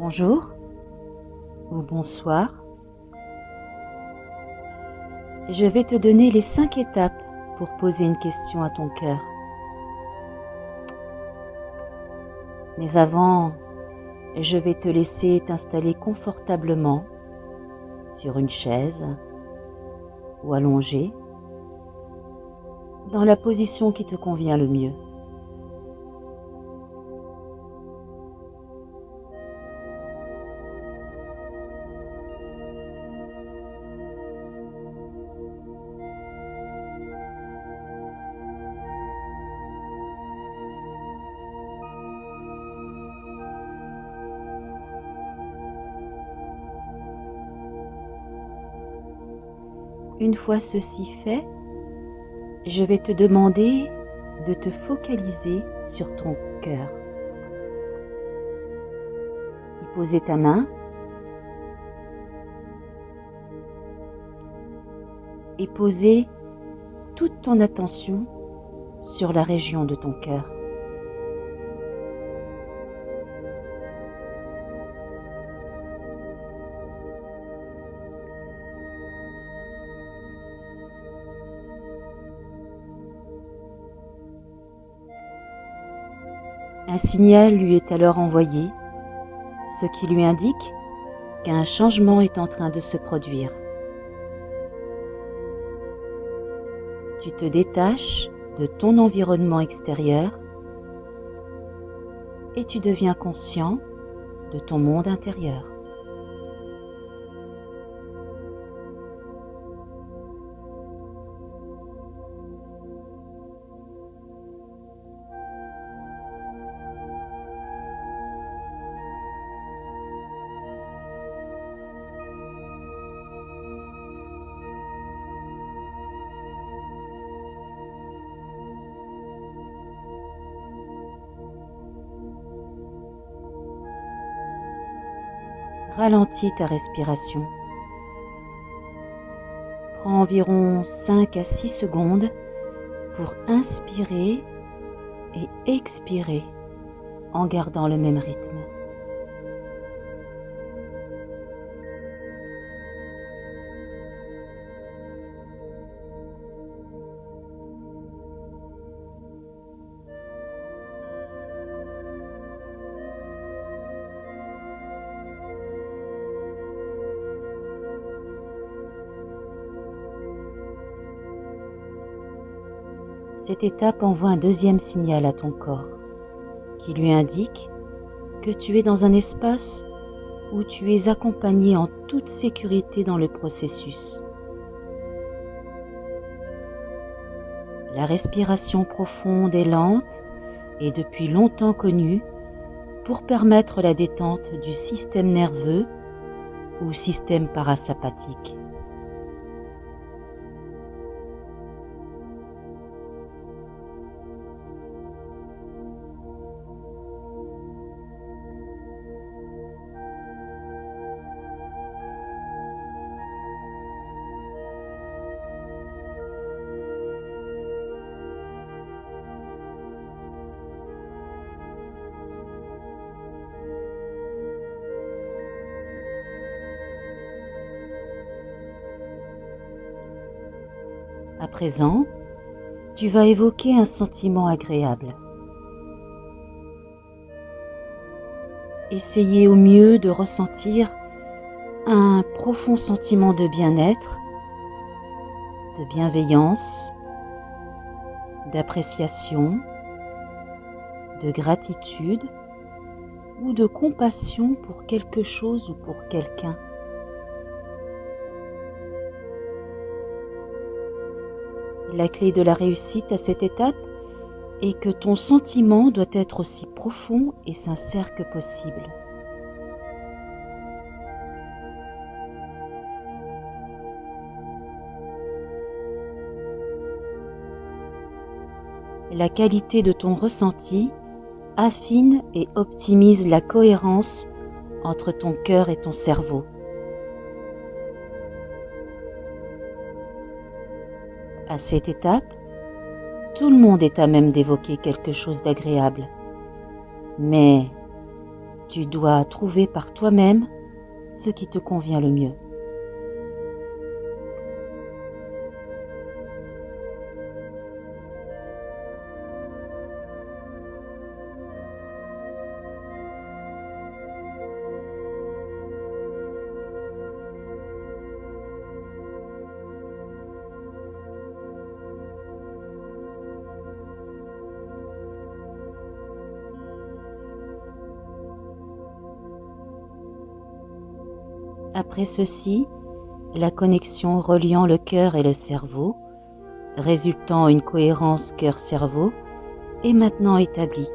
Bonjour ou bonsoir. Je vais te donner les 5 étapes pour poser une question à ton cœur. Mais avant, je vais te laisser t'installer confortablement sur une chaise ou allongé, dans la position qui te convient le mieux. Une fois ceci fait, je vais te demander de te focaliser sur ton cœur. Y poser ta main et poser toute ton attention sur la région de ton cœur. Un signal lui est alors envoyé, ce qui lui indique qu'un changement est en train de se produire. Tu te détaches de ton environnement extérieur et tu deviens conscient de ton monde intérieur. Ralentis ta respiration. Prends environ 5 à 6 secondes pour inspirer et expirer en gardant le même rythme. Cette étape envoie un deuxième signal à ton corps, qui lui indique que tu es dans un espace où tu es accompagné en toute sécurité dans le processus. La respiration profonde et lente est depuis longtemps connue pour permettre la détente du système nerveux ou système parasympathique. À présent, tu vas évoquer un sentiment agréable. Essayez au mieux de ressentir un profond sentiment de bien-être, de bienveillance, d'appréciation, de gratitude ou de compassion pour quelque chose ou pour quelqu'un. La clé de la réussite à cette étape est que ton sentiment doit être aussi profond et sincère que possible. La qualité de ton ressenti affine et optimise la cohérence entre ton cœur et ton cerveau. À cette étape, tout le monde est à même d'évoquer quelque chose d'agréable. Mais Tu dois trouver par toi-même ce qui te convient le mieux. Après ceci, la connexion reliant le cœur et le cerveau, résultant en une cohérence cœur-cerveau, est maintenant établie.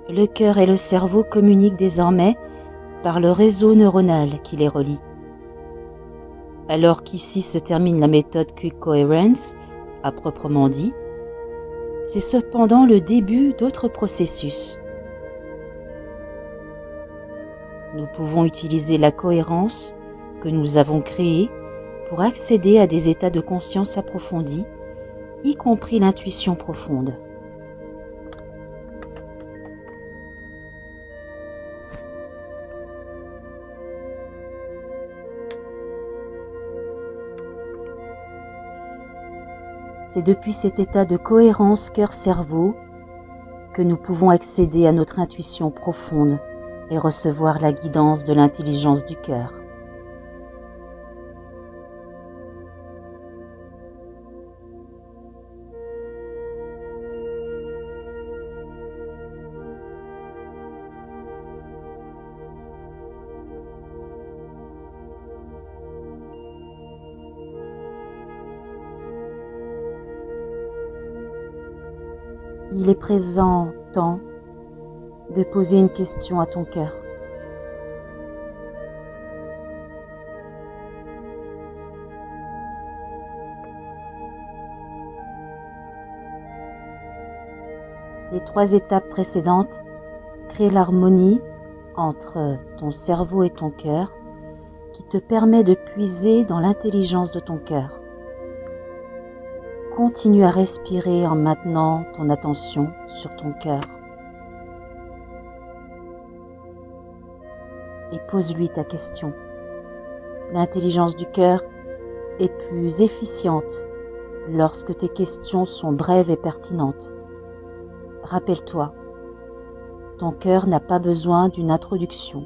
Le cœur et le cerveau communiquent désormais par le réseau neuronal qui les relie. Alors qu'ici se termine la méthode Quick Coherence, à proprement dit, c'est cependant le début d'autres processus. Nous pouvons utiliser la cohérence que nous avons créée pour accéder à des états de conscience approfondis, y compris l'intuition profonde. C'est depuis cet état de cohérence cœur-cerveau que nous pouvons accéder à notre intuition profonde et recevoir la guidance de l'intelligence du cœur. Il est présent temps de poser une question à ton cœur. Les 3 étapes précédentes créent l'harmonie entre ton cerveau et ton cœur qui te permet de puiser dans l'intelligence de ton cœur. Continue à respirer en maintenant ton attention sur ton cœur. Et pose-lui ta question. L'intelligence du cœur est plus efficiente lorsque tes questions sont brèves et pertinentes. Rappelle-toi, ton cœur n'a pas besoin d'une introduction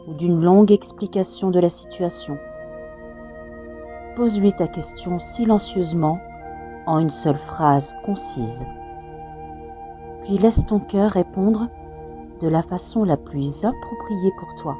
ou d'une longue explication de la situation. Pose-lui ta question silencieusement en une seule phrase concise. Puis laisse ton cœur répondre de la façon la plus appropriée pour toi.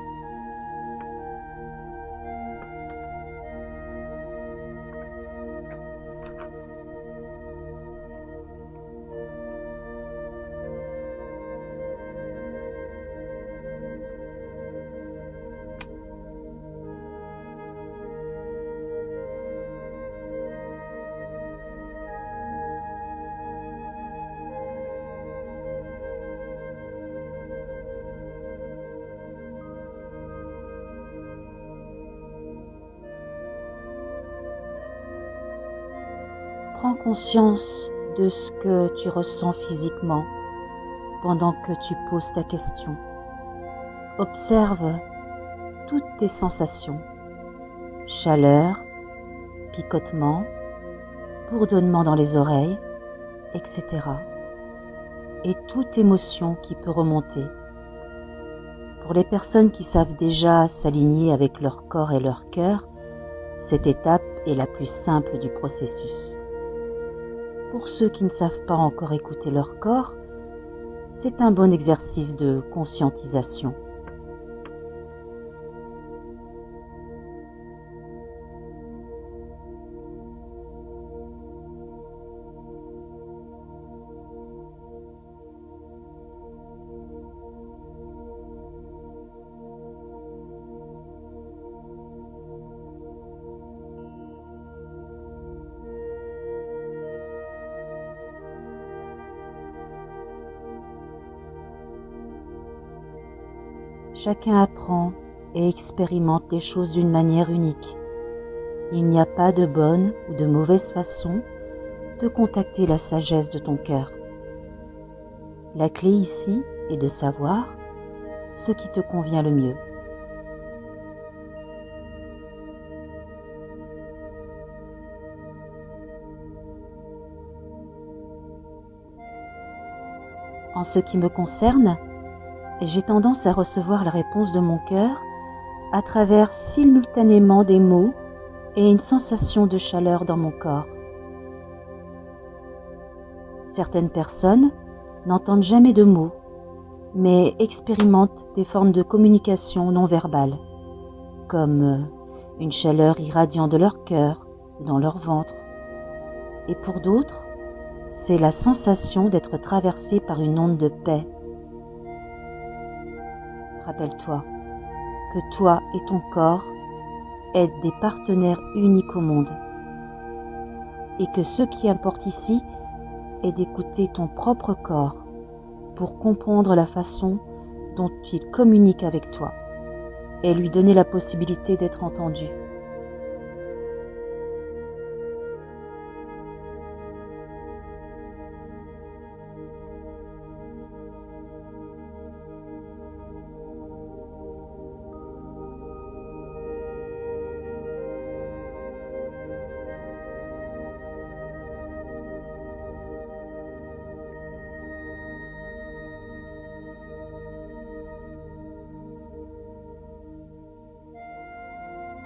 Prends conscience de ce que tu ressens physiquement pendant que tu poses ta question. Observe toutes tes sensations, chaleur, picotement, bourdonnement dans les oreilles, etc. Et toute émotion qui peut remonter. Pour les personnes qui savent déjà s'aligner avec leur corps et leur cœur, cette étape est la plus simple du processus. Pour ceux qui ne savent pas encore écouter leur corps, c'est un bon exercice de conscientisation. Chacun apprend et expérimente les choses d'une manière unique. Il n'y a pas de bonne ou de mauvaise façon de contacter la sagesse de ton cœur. La clé ici et de savoir ce qui te convient le mieux. En ce qui me concerne, j'ai tendance à recevoir la réponse de mon cœur à travers simultanément des mots et une sensation de chaleur dans mon corps. Certaines personnes n'entendent jamais de mots, mais expérimentent des formes de communication non verbale, comme une chaleur irradiant de leur cœur ou dans leur ventre. Et pour d'autres, c'est la sensation d'être traversé par une onde de paix. Rappelle-toi que toi et ton corps êtes des partenaires uniques au monde et que ce qui importe ici est d'écouter ton propre corps pour comprendre la façon dont il communique avec toi et lui donner la possibilité d'être entendu.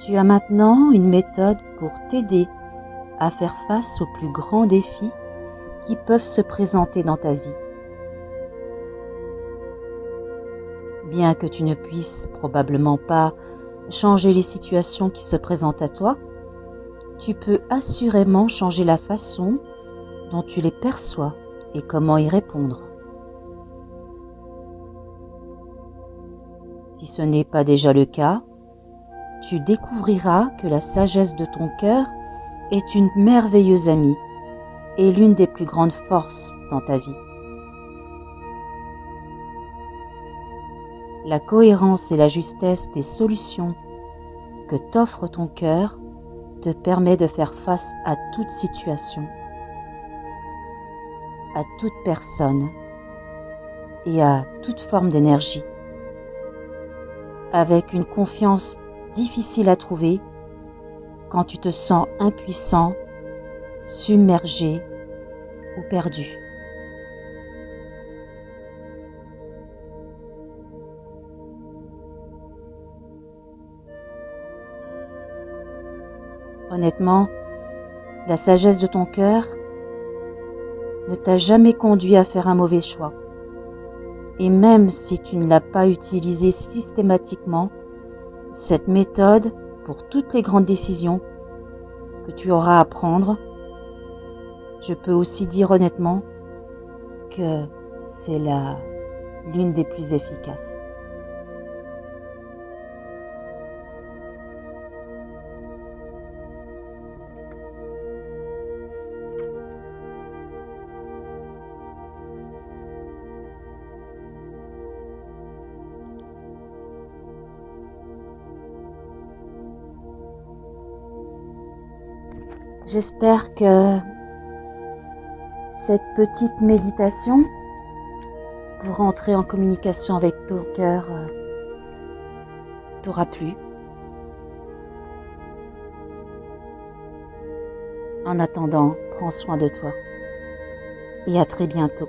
Tu as maintenant une méthode pour t'aider à faire face aux plus grands défis qui peuvent se présenter dans ta vie. Bien que tu ne puisses probablement pas changer les situations qui se présentent à toi, tu peux assurément changer la façon dont tu les perçois et comment y répondre. Si ce n'est pas déjà le cas, tu découvriras que la sagesse de ton cœur est une merveilleuse amie et l'une des plus grandes forces dans ta vie. La cohérence et la justesse des solutions que t'offre ton cœur te permet de faire face à toute situation, à toute personne et à toute forme d'énergie, avec une confiance difficile à trouver quand tu te sens impuissant, submergé ou perdu. Honnêtement, la sagesse de ton cœur ne t'a jamais conduit à faire un mauvais choix. Et même si tu ne l'as pas utilisée systématiquement, cette méthode pour toutes les grandes décisions que tu auras à prendre, je peux aussi dire honnêtement que c'est l'une des plus efficaces. J'espère que cette petite méditation pour entrer en communication avec ton cœur t'aura plu. En attendant, prends soin de toi et à très bientôt.